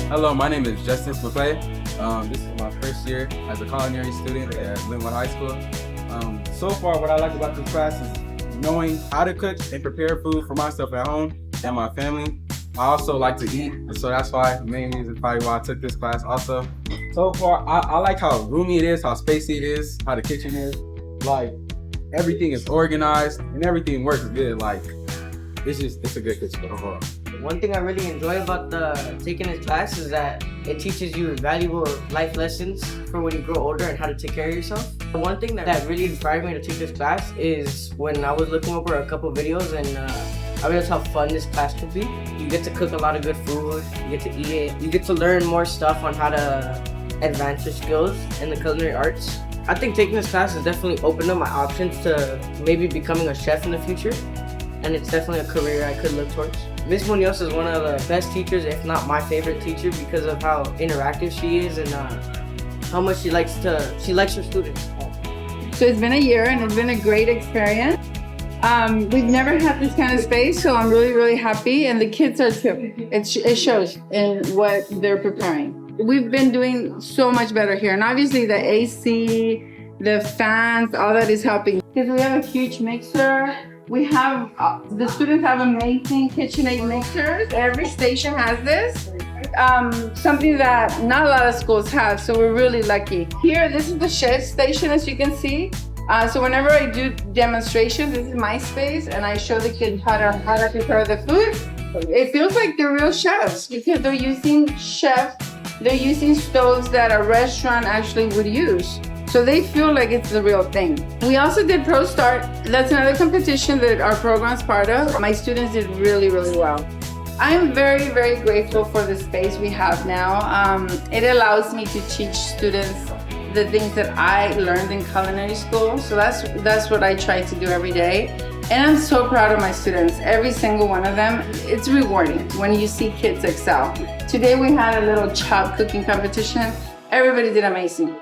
Hello, my name is Justice McClay. This is my first year as a culinary student at Lynwood High School. So far, what I like about this class is knowing how to cook and prepare food for myself at home and my family. I also like to eat, so that's why the main reason probably why I took this class also. So far, I like how roomy it is, how spacey it is, how the kitchen is. Like, everything is organized and everything works good. Like, it's a good kitchen overall. One thing I really enjoy about taking this class is that it teaches you valuable life lessons for when you grow older and how to take care of yourself. One thing that really inspired me to take this class is when I was looking over a couple videos and I realized how fun this class could be. You get to cook a lot of good food, you get to eat it, you get to learn more stuff on how to advance your skills in the culinary arts. I think taking this class has definitely opened up my options to maybe becoming a chef in the future, and it's definitely a career I could look towards. Miss Munoz is one of the best teachers, if not my favorite teacher, because of how interactive she is and how much she likes her students. So it's been a year and it's been a great experience. We've never had this kind of space, so I'm really, really happy, and the kids are too. It shows in what they're preparing. We've been doing so much better here, and obviously the AC, the fans, all that is helping. Because we have a huge mixer. We have, the students have amazing KitchenAid mixers. Every station has this. Something that not a lot of schools have, so we're really lucky. Here, this is the chef station, as you can see. So whenever I do demonstrations, this is my space, and I show the kids how to prepare the food. It feels like they're real chefs because they're using stoves that a restaurant actually would use. So they feel like it's the real thing. We also did Pro Start. That's another competition that our program's part of. My students did really, really well. I'm very, very grateful for the space we have now. It allows me to teach students the things that I learned in culinary school. So that's what I try to do every day. And I'm so proud of my students, every single one of them. It's rewarding when you see kids excel. Today we had a little chop cooking competition. Everybody did amazing.